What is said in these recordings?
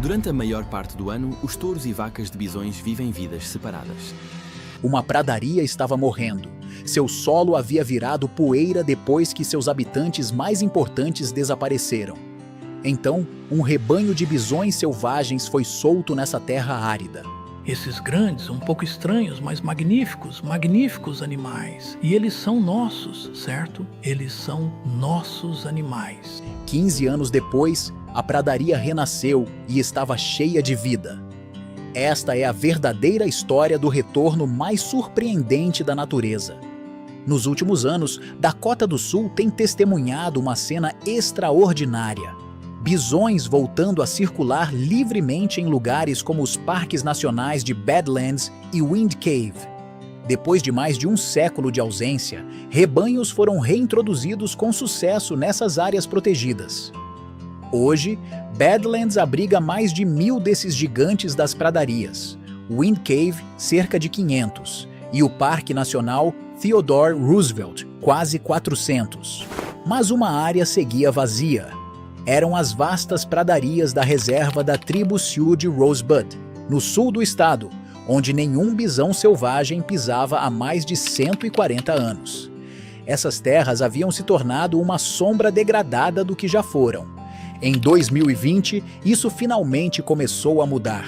Durante a maior parte do ano, os touros e vacas de bisões vivem vidas separadas. Uma pradaria estava morrendo. Seu solo havia virado poeira depois que seus habitantes mais importantes desapareceram. Então, um rebanho de bisões selvagens foi solto nessa terra árida. Esses grandes, um pouco estranhos, mas magníficos animais. E eles são nossos, certo? Eles são nossos animais. 15 anos depois, a pradaria renasceu e estava cheia de vida. Esta é a verdadeira história do retorno mais surpreendente da natureza. Nos últimos anos, Dakota do Sul tem testemunhado uma cena extraordinária. Bisões voltando a circular livremente em lugares como os parques nacionais de Badlands e Wind Cave. Depois de mais de um século de ausência, rebanhos foram reintroduzidos com sucesso nessas áreas protegidas. Hoje, Badlands abriga mais de 1.000 desses gigantes das pradarias, Wind Cave, cerca de 500, e o Parque Nacional Theodore Roosevelt, quase 400. Mas uma área seguia vazia. Eram as vastas pradarias da reserva da tribo Sioux de Rosebud, no sul do estado, onde nenhum bisão selvagem pisava há mais de 140 anos. Essas terras haviam se tornado uma sombra degradada do que já foram. Em 2020, isso finalmente começou a mudar.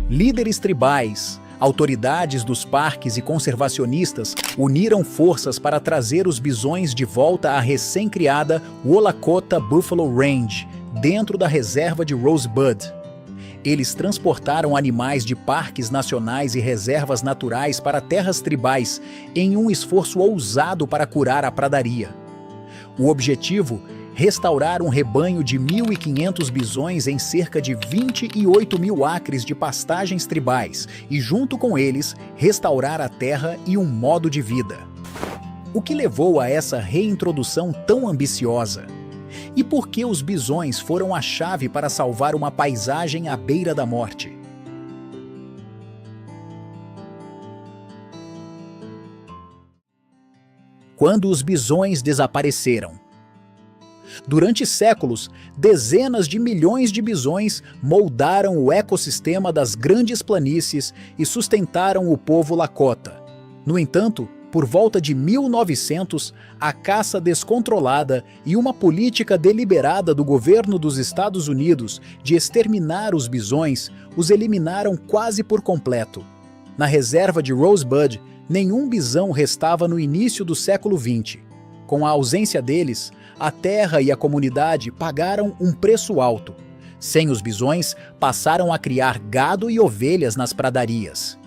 Líderes tribais, autoridades dos parques e conservacionistas uniram forças para trazer os bisões de volta à recém-criada Wolacota Buffalo Range, dentro da reserva de Rosebud. Eles transportaram animais de parques nacionais e reservas naturais para terras tribais, em um esforço ousado para curar a pradaria. O objetivo: restaurar um rebanho de 1.500 bisões em cerca de 28.000 acres de pastagens tribais e, junto com eles, restaurar a terra e um modo de vida. O que levou a essa reintrodução tão ambiciosa? E por que os bisões foram a chave para salvar uma paisagem à beira da morte? Quando os bisões desapareceram. Durante séculos, dezenas de milhões de bisões moldaram o ecossistema das grandes planícies e sustentaram o povo Lakota. No entanto, por volta de 1900, a caça descontrolada e uma política deliberada do governo dos Estados Unidos de exterminar os bisões os eliminaram quase por completo. Na reserva de Rosebud, nenhum bisão restava no início do século XX. Com a ausência deles, a terra e a comunidade pagaram um preço alto. Sem os bisões, passaram a criar gado e ovelhas nas pradarias.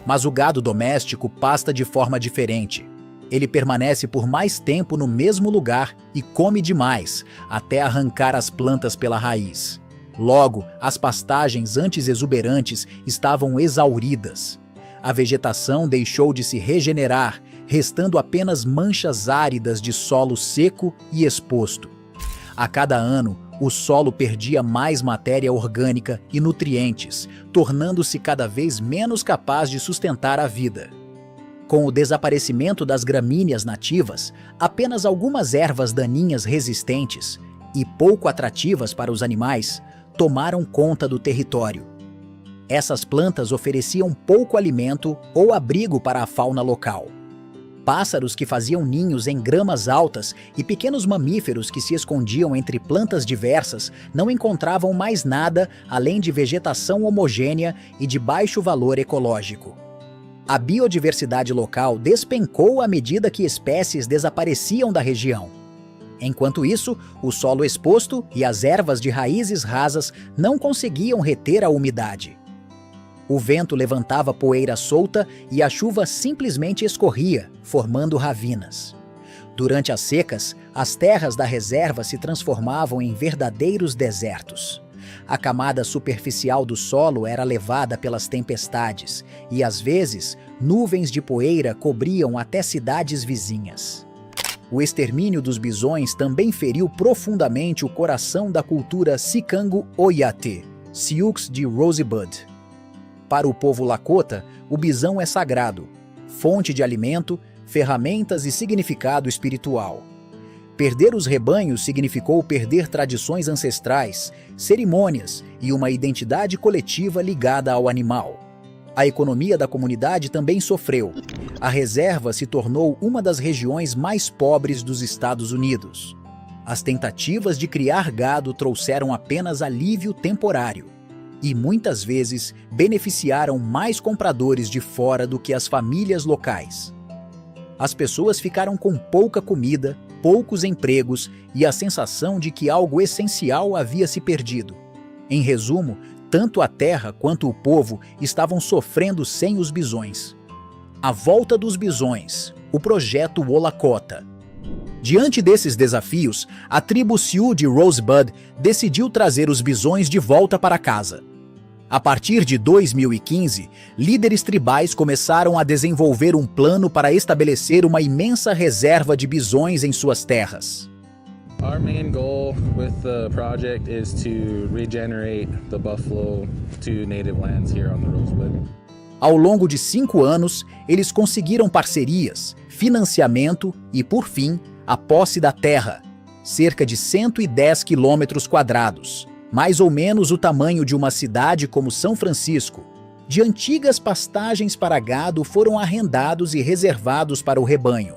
Mas o gado doméstico pasta de forma diferente. Ele permanece por mais tempo no mesmo lugar e come demais, até arrancar as plantas pela raiz. Logo, as pastagens antes exuberantes estavam exauridas. A vegetação deixou de se regenerar, restando apenas manchas áridas de solo seco e exposto. A cada ano, o solo perdia mais matéria orgânica e nutrientes, tornando-se cada vez menos capaz de sustentar a vida. Com o desaparecimento das gramíneas nativas, apenas algumas ervas daninhas resistentes e pouco atrativas para os animais tomaram conta do território. Essas plantas ofereciam pouco alimento ou abrigo para a fauna local. Pássaros que faziam ninhos em gramas altas e pequenos mamíferos que se escondiam entre plantas diversas não encontravam mais nada além de vegetação homogênea e de baixo valor ecológico. A biodiversidade local despencou à medida que espécies desapareciam da região. Enquanto isso, o solo exposto e as ervas de raízes rasas não conseguiam reter a umidade. O vento levantava poeira solta e a chuva simplesmente escorria, formando ravinas. Durante as secas, as terras da reserva se transformavam em verdadeiros desertos. A camada superficial do solo era levada pelas tempestades e, às vezes, nuvens de poeira cobriam até cidades vizinhas. O extermínio dos bisões também feriu profundamente o coração da cultura Sicangu-Oyate, Sioux de Rosebud. Para o povo Lakota, o bisão é sagrado, fonte de alimento, ferramentas e significado espiritual. Perder os rebanhos significou perder tradições ancestrais, cerimônias e uma identidade coletiva ligada ao animal. A economia da comunidade também sofreu. A reserva se tornou uma das regiões mais pobres dos Estados Unidos. As tentativas de criar gado trouxeram apenas alívio temporário e, muitas vezes, beneficiaram mais compradores de fora do que as famílias locais. As pessoas ficaram com pouca comida, poucos empregos e a sensação de que algo essencial havia se perdido. Em resumo, tanto a terra quanto o povo estavam sofrendo sem os bisões. A volta dos bisões, o projeto Wolacota. Diante desses desafios, a tribo Sioux de Rosebud decidiu trazer os bisões de volta para casa. A partir de 2015, líderes tribais começaram a desenvolver um plano para estabelecer uma imensa reserva de bisões em suas terras. Our main goal with the project is to regenerate the buffalo to native lands here on the Rosebud. Ao longo de 5 anos, eles conseguiram parcerias, financiamento e, por fim, a posse da terra, cerca de 110 quilômetros quadrados, mais ou menos o tamanho de uma cidade como São Francisco. De antigas pastagens para gado foram arrendados e reservados para o rebanho.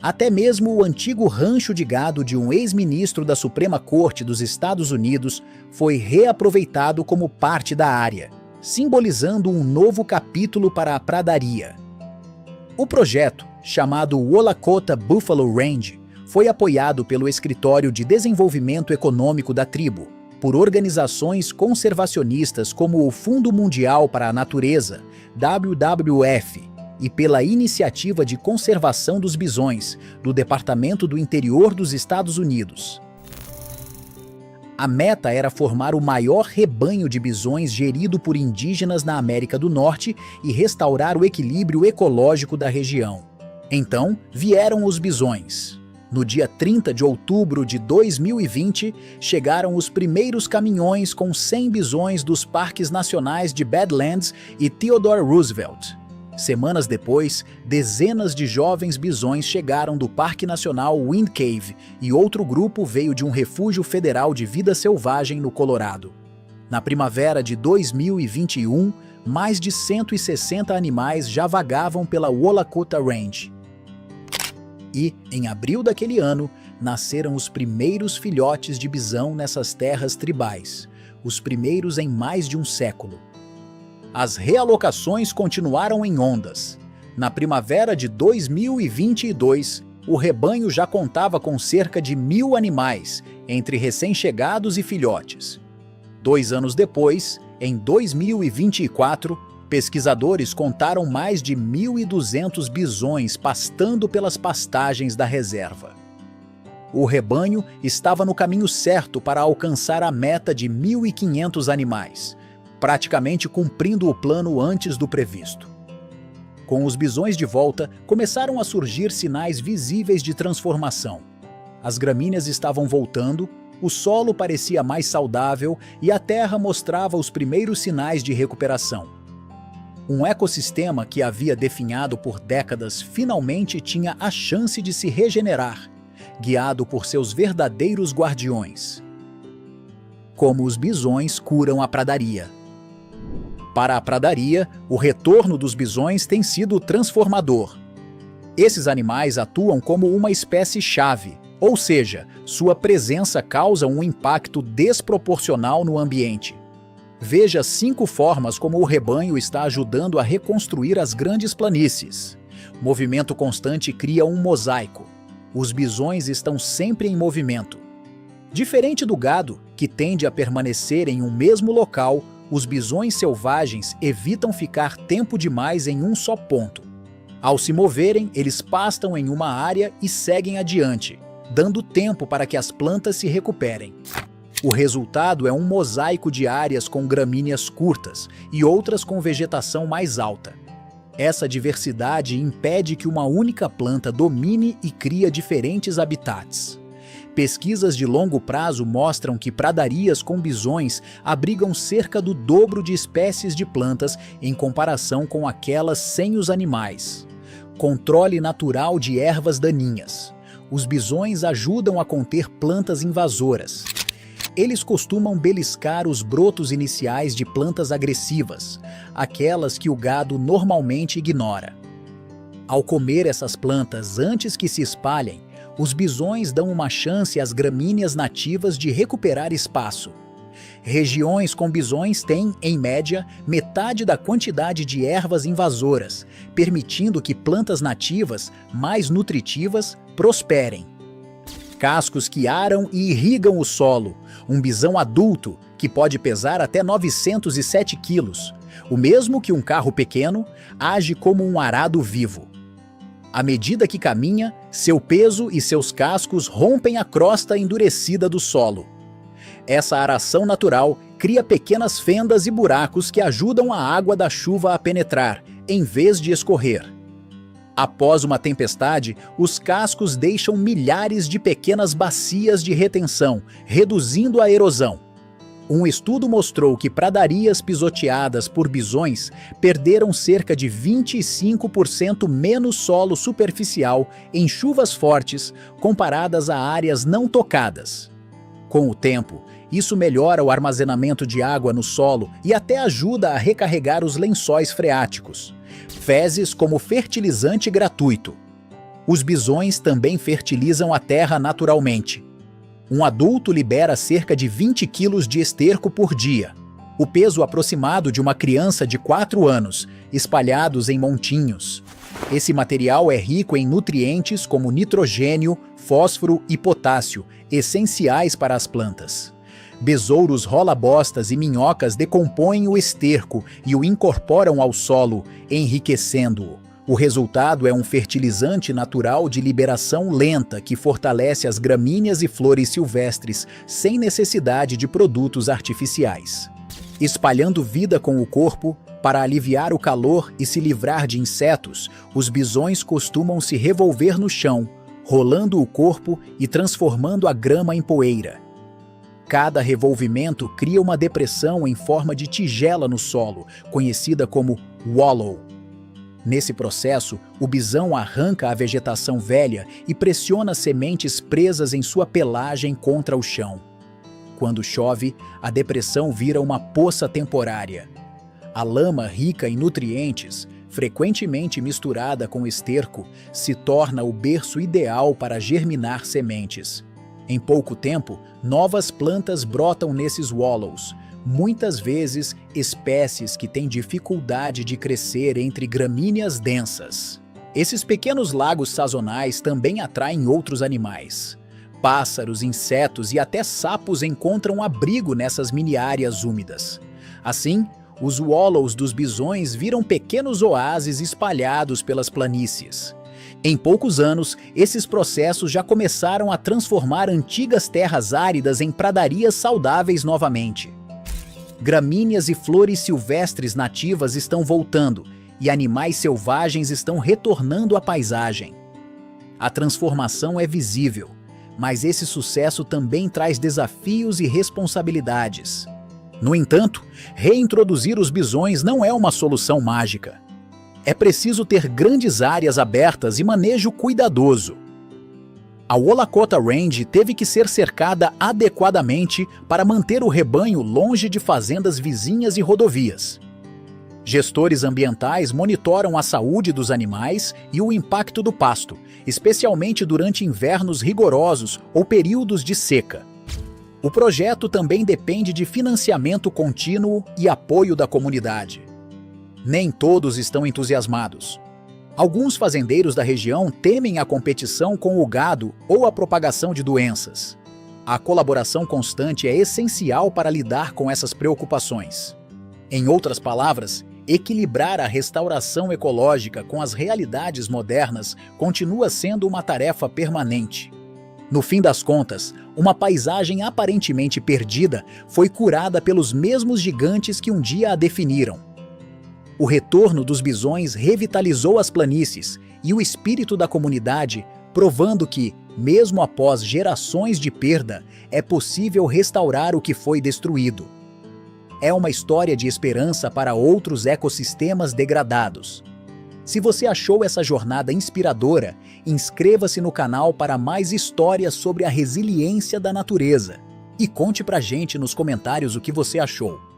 Até mesmo o antigo rancho de gado de um ex-ministro da Suprema Corte dos Estados Unidos foi reaproveitado como parte da área, simbolizando um novo capítulo para a pradaria. O projeto, chamado Wolacota Buffalo Range, foi apoiado pelo Escritório de Desenvolvimento Econômico da tribo, por organizações conservacionistas como o Fundo Mundial para a Natureza, WWF, e pela Iniciativa de Conservação dos Bisões, do Departamento do Interior dos Estados Unidos. A meta era formar o maior rebanho de bisões gerido por indígenas na América do Norte e restaurar o equilíbrio ecológico da região. Então, vieram os bisões. No dia 30 de outubro de 2020, chegaram os primeiros caminhões com 100 bisões dos parques nacionais de Badlands e Theodore Roosevelt. Semanas depois, dezenas de jovens bisões chegaram do Parque Nacional Wind Cave e outro grupo veio de um refúgio federal de vida selvagem no Colorado. Na primavera de 2021, mais de 160 animais já vagavam pela Wolacota Range. E, em abril daquele ano, nasceram os primeiros filhotes de bisão nessas terras tribais, os primeiros em mais de um século. As realocações continuaram em ondas. Na primavera de 2022, o rebanho já contava com cerca de 1.000 animais, entre recém-chegados e filhotes. 2 anos depois, em 2024, pesquisadores contaram mais de 1.200 bisões pastando pelas pastagens da reserva. O rebanho estava no caminho certo para alcançar a meta de 1.500 animais, praticamente cumprindo o plano antes do previsto. Com os bisões de volta, começaram a surgir sinais visíveis de transformação. As gramíneas estavam voltando, o solo parecia mais saudável e a terra mostrava os primeiros sinais de recuperação. Um ecossistema que havia definhado por décadas finalmente tinha a chance de se regenerar, guiado por seus verdadeiros guardiões. Como os bisões curam a pradaria. Para a pradaria, o retorno dos bisões tem sido transformador. Esses animais atuam como uma espécie-chave, ou seja, sua presença causa um impacto desproporcional no ambiente. Veja 5 formas como o rebanho está ajudando a reconstruir as grandes planícies. Movimento constante cria um mosaico. Os bisões estão sempre em movimento. Diferente do gado, que tende a permanecer em um mesmo local, os bisões selvagens evitam ficar tempo demais em um só ponto. Ao se moverem, eles pastam em uma área e seguem adiante, dando tempo para que as plantas se recuperem. O resultado é um mosaico de áreas com gramíneas curtas e outras com vegetação mais alta. Essa diversidade impede que uma única planta domine e cria diferentes habitats. Pesquisas de longo prazo mostram que pradarias com bisões abrigam cerca do dobro de espécies de plantas em comparação com aquelas sem os animais. Controle natural de ervas daninhas. os bisões ajudam a conter plantas invasoras. Eles costumam beliscar os brotos iniciais de plantas agressivas, aquelas que o gado normalmente ignora. Ao comer essas plantas antes que se espalhem, os bisões dão uma chance às gramíneas nativas de recuperar espaço. Regiões com bisões têm, em média, metade da quantidade de ervas invasoras, permitindo que plantas nativas, mais nutritivas, prosperem. Cascos que aram e irrigam o solo. Um bisão adulto, que pode pesar até 907 quilos, o mesmo que um carro pequeno, age como um arado vivo. À medida que caminha, seu peso e seus cascos rompem a crosta endurecida do solo. Essa aração natural cria pequenas fendas e buracos que ajudam a água da chuva a penetrar, em vez de escorrer. Após uma tempestade, os cascos deixam milhares de pequenas bacias de retenção, reduzindo a erosão. Um estudo mostrou que pradarias pisoteadas por bisões perderam cerca de 25% menos solo superficial em chuvas fortes comparadas a áreas não tocadas. Com o tempo, isso melhora o armazenamento de água no solo e até ajuda a recarregar os lençóis freáticos. Fezes como fertilizante gratuito. Os bisões também fertilizam a terra naturalmente. Um adulto libera cerca de 20 quilos de esterco por dia, o peso aproximado de uma criança de 4 anos, espalhados em montinhos. Esse material é rico em nutrientes como nitrogênio, fósforo e potássio, essenciais para as plantas. Besouros rola-bostas e minhocas decompõem o esterco e o incorporam ao solo, enriquecendo-o. O resultado é um fertilizante natural de liberação lenta que fortalece as gramíneas e flores silvestres sem necessidade de produtos artificiais. Espalhando vida com o corpo, para aliviar o calor e se livrar de insetos, os bisões costumam se revolver no chão, rolando o corpo e transformando a grama em poeira. Cada revolvimento cria uma depressão em forma de tigela no solo, conhecida como wallow. Nesse processo, o bisão arranca a vegetação velha e pressiona sementes presas em sua pelagem contra o chão. Quando chove, a depressão vira uma poça temporária. A lama rica em nutrientes, frequentemente misturada com esterco, se torna o berço ideal para germinar sementes. Em pouco tempo, novas plantas brotam nesses wallows, muitas vezes espécies que têm dificuldade de crescer entre gramíneas densas. Esses pequenos lagos sazonais também atraem outros animais. Pássaros, insetos e até sapos encontram abrigo nessas mini-áreas úmidas. Assim, os wallows dos bisões viram pequenos oásis espalhados pelas planícies. Em poucos anos, esses processos já começaram a transformar antigas terras áridas em pradarias saudáveis novamente. Gramíneas e flores silvestres nativas estão voltando e animais selvagens estão retornando à paisagem. A transformação é visível, mas esse sucesso também traz desafios e responsabilidades. No entanto, reintroduzir os bisões não é uma solução mágica. É preciso ter grandes áreas abertas e manejo cuidadoso. A Wolacota Range teve que ser cercada adequadamente para manter o rebanho longe de fazendas vizinhas e rodovias. Gestores ambientais monitoram a saúde dos animais e o impacto do pasto, especialmente durante invernos rigorosos ou períodos de seca. O projeto também depende de financiamento contínuo e apoio da comunidade. Nem todos estão entusiasmados. Alguns fazendeiros da região temem a competição com o gado ou a propagação de doenças. A colaboração constante é essencial para lidar com essas preocupações. Em outras palavras, equilibrar a restauração ecológica com as realidades modernas continua sendo uma tarefa permanente. No fim das contas, uma paisagem aparentemente perdida foi curada pelos mesmos gigantes que um dia a definiram. O retorno dos bisões revitalizou as planícies e o espírito da comunidade, provando que, mesmo após gerações de perda, é possível restaurar o que foi destruído. É uma história de esperança para outros ecossistemas degradados. Se você achou essa jornada inspiradora, inscreva-se no canal para mais histórias sobre a resiliência da natureza. E conte pra gente nos comentários o que você achou.